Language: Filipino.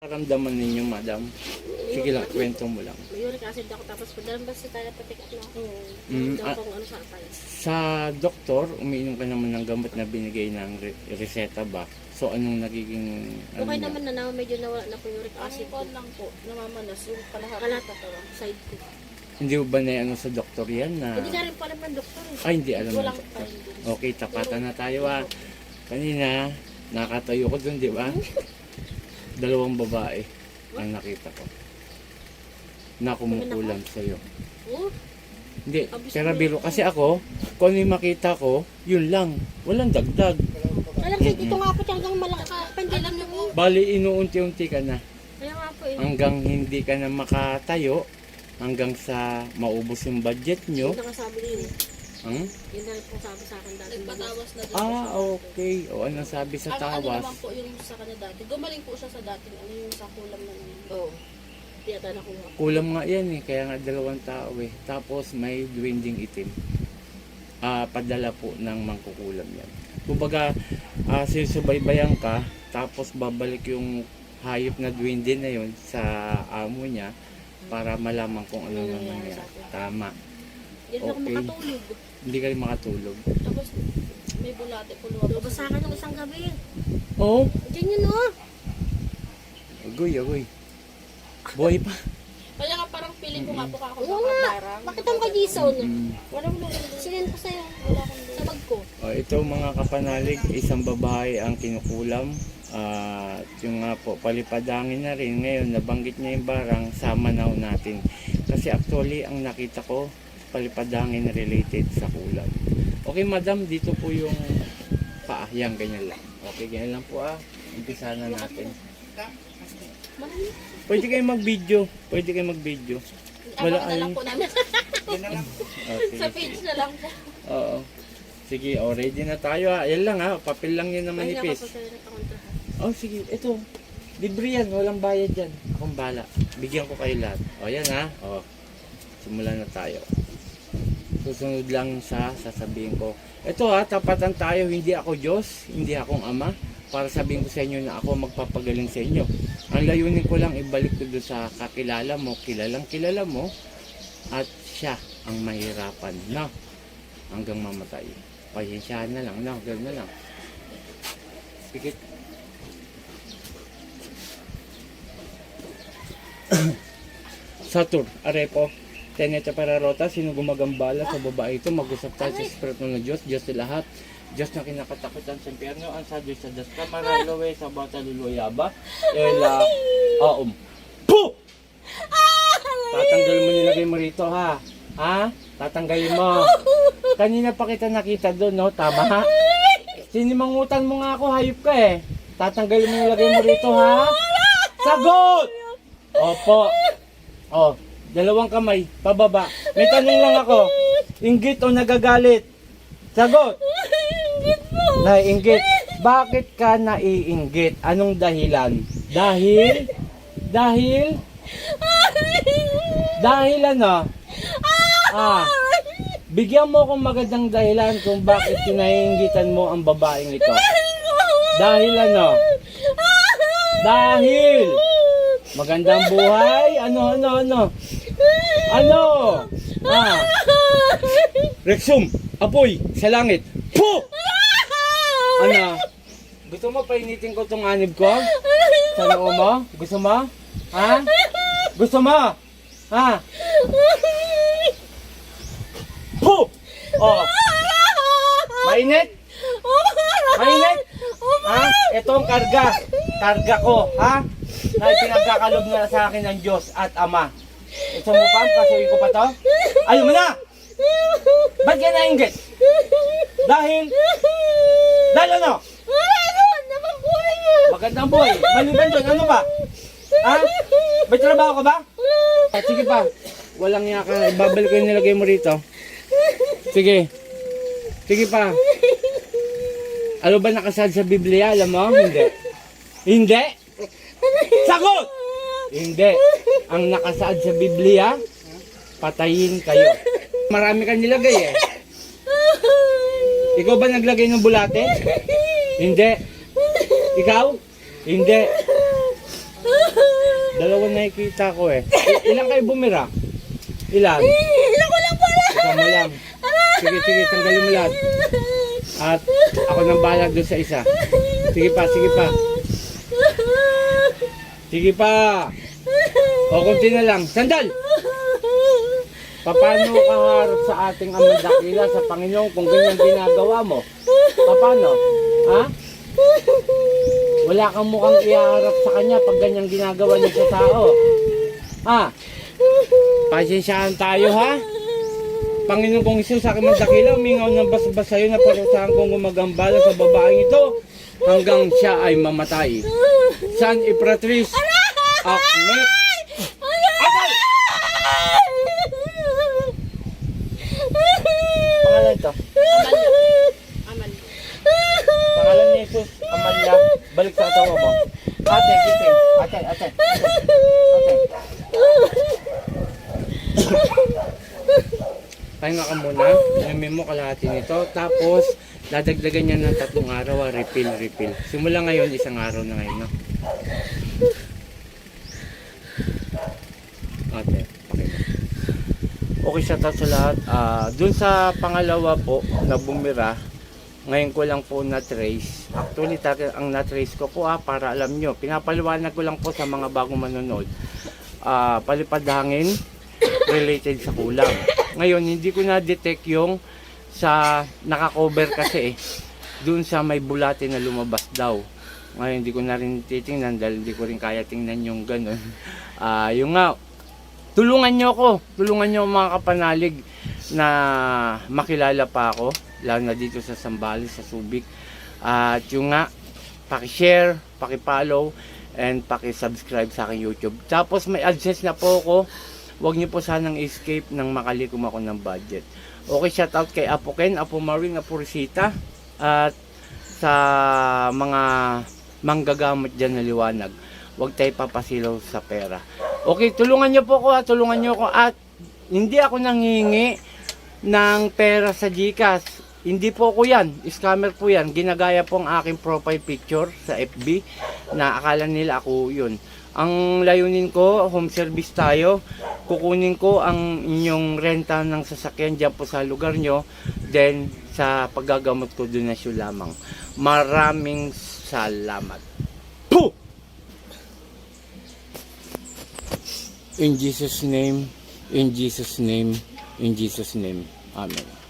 Naramdaman ninyo, madam? Sige lang, kwento mo lang. Uric acid ako tapos padalambas sa tayo patik at na ako. Kung ano sa atay. Sa doktor, umiinom ka naman ng gamot na binigay ng reseta ba? So, anong nagiging... Okay naman na medyo nawala na po yung uric acid. Acid lang po, namamanas yung Kalat katawan. side ko. Hindi ba na ano sa doktor yan na... Hindi na rin pala ng doktor eh. Ay, hindi alam ng Walang doktor. findings. Okay, tapatan na tayo Kanina, nakatayo ko dun, di ba? Dalawang babae ang nakita ko na kumukulam sa'yo. Oh, Hindi, pero biro. Kasi ako, kung ano yung makita ko, yun lang. Walang dagdag. alam ko, ito nga po hanggang malaki. Alam niyo po, Bali, inuunti-unti ka na. Kaya nga po eh. Hanggang hindi ka na makatayo. Hanggang sa maubos yung budget nyo. Yung nakasabi din eh. Hmm? Yun na rin po sabi sa akin dati. nagpatawas na din Ah, po siya. okay. O, ano sabi sa Ang ano tawas? naman po yung sa kanya dati. Gumaling po siya sa dati. Ano yung sa kulam na naman. Oo. Tiyata na kuha. Kulam nga yan eh. Kaya nga dalawang tao eh. Tapos may dwinding itim. Padala po ng mangkukulam yan. Kumbaga, sinusubaybayan ka. Tapos babalik yung hayop na dwinding na yun sa amo niya. Para malaman kung ano na nangyari. Tama. Hindi rin ako Okay. makatulog. Hindi ka rin makatulog. Tapos may bulate po Lumabas lumabas. sa akin ng isang gabi. Oo. Diyan yun oh. Agoy. Buhay pa. Kaya nga parang feeling ko nga po ako Oo nga. parang. Bakit ang kagison? Walang wala. Sinend ko sa'yo. Wala akong Sa bag ko. Ito mga kapanalig, isang babae ang kinukulam. Yung nga po, palipadangin na rin. Ngayon, nabanggit niya yung barang, sama na natin. Kasi actually, ang nakita ko, palipadangin related sa kulam. Okay, madam, dito po yung paa. Yan, ganyan lang. Okay, ganyan lang po Umpisa na natin. Pwede kayo mag-video. Wala Abangan na lang po namin. Okay. Sa page na lang po. Oo. Sige, ready na tayo Yan lang papel lang yun na Ay, manipis. nakapagsalita na kontra. Oh, sige. Ito. Libre yan. Walang bayad yan. Akong bala. Bigyan ko kayo lahat. Yan Simulan na tayo. Susunod lang sa sasabihin ko. Ito tapatan tayo. Hindi ako Diyos. Hindi akong Ama. Para sabihin ko sa inyo na ako magpapagaling sa inyo. Ang layunin ko lang ibalik ko doon sa kakilala mo. Kilalang kilala mo. At siya ang mahirapan. No? Hanggang mamatay. Pasensyahan na lang. No? Ganoon na lang. Pikit. Saturn, Arepo, Tenete Pararota, sino gumagambala sa babae ito, mag-usap tayo sa Espiritu ng Diyos, Diyos sa lahat, Diyos na kinakatakutan sa impyerno, ang sa Diyos sa Daska, Maralowe, sa Bata Luluyaba, Ela, Puh! Tatanggalin mo nilagay mo rito ha? Tatanggalin mo. Kanina pa kita nakita doon, no? Tama? Sinimangutan mo nga ako, hayop ka eh. Tatanggalin mo nilagay mo rito ha? Sagot! Opo. Dalawang kamay, pababa. May tanong lang ako. Inggit o nagagalit? Sagot. Inggit po. Naiinggit. Bakit ka naiinggit? Anong dahilan? Dahil ano? Bigyan mo akong magandang dahilan kung bakit kinaiinggitan mo ang babaeng ito. Dahil ano? Dahil magandang buhay? Ano? Rexum, apoy, sa langit. Puh! Ano? Gusto mo painitin ko tong anib ko? Sa noo mo? Gusto mo? Gusto mo? Puh! Mainit? Mainit? Ito ang karga ko, na ipinagkakalob na sa akin ng Diyos at Ama. Ito mo pa, pasuhin ko pa to? Ayaw mo na! Ba't ka nainggit? Dahil ano? Magandang buhay. Maliban doon, ano ba? May trabaho ka ba? Sige pa. Walang yaka. Ibabalik ko yung nilagay mo rito. Sige. Sige pa. Ano ba nakasad sa Biblia? Alam mo? Hindi. Sagot! Hindi. Ang nakasaad sa Biblia, patayin kayo. Marami kang nilagay Ikaw ba naglagay ng bulate? Hindi. Ikaw? Hindi. Dalawa nakikita ko eh. Ilan kayo bumira? Ilan? Ilan ko lang pala. Isa mo lang. Sige, sige, tanggalin mo lahat. At ako nang bahala doon sa isa. Sige pa, sige pa. Sige pa. O, kunti na lang. Sandal! Paano ka harap sa ating amang dakila sa Panginoon kung ganyan ginagawa mo? Paano? Ha? Wala kang mukhang iharap sa kanya pag ganyan ginagawa niya sa tao. Ha? Pasensyahan tayo, ha? Panginoon kong Isus, sa aking mandakila, umingaw ng basbas sa'yo na parusahan kong gumagambala sa babaeng ito hanggang siya ay mamatay. San Imperatriz Akmet. Pangalan ito? Amalia. Pangalan ni Jesus, Amalia. Balik sa atawa mo. Ate, kiting. Ate. Pahinga ka muna. Inumin mo kalahati nito. Tapos, dadagdagan niya ng 3 araw. Refill. Simula ngayon, 1 araw na ngayon. No? Ate, pakita. Okay siya sa lahat. Dun sa pangalawa po na bumira, ngayon ko lang po na-trace. Actually, ang na-trace ko po para alam nyo, pinapaliwanag ko lang po sa mga bagong manonood. Palipad hangin related sa kulang. Ngayon, hindi ko na-detect yung sa naka-cover kasi dun sa may bulate na lumabas daw. Ngayon, hindi ko na rin titingnan dahil hindi ko rin kaya tingnan yung ganun. Yung nga, tulungan nyo mga kapanalig na makilala pa ako, lalo na dito sa Zambales, sa Subic. At yung nga, paki-share, paki-follow, and paki-subscribe sa aking YouTube. Tapos may AdSense na po ako, huwag nyo po sanang escape nang makalikom ako ng budget. Okay, shoutout kay Apo Ken, Apo Maring, Apo Rosita, at sa mga manggagamot dyan na liwanag. Huwag tayo papasilaw sa pera. Okay, tulungan nyo po ako, tulungan nyo ako. At hindi ako nangingi ng pera sa GCash. Hindi po ako yan, scammer po yan. Ginagaya po ang aking profile picture sa FB na akala nila ako yun. Ang layunin ko, home service tayo. Kukunin ko ang inyong renta ng sasakyan dyan po sa lugar nyo. Then, sa paggagamot ko, donasyon lamang. Maraming salamat. Puh! In Jesus' name, in Jesus' name, in Jesus' name. Amen.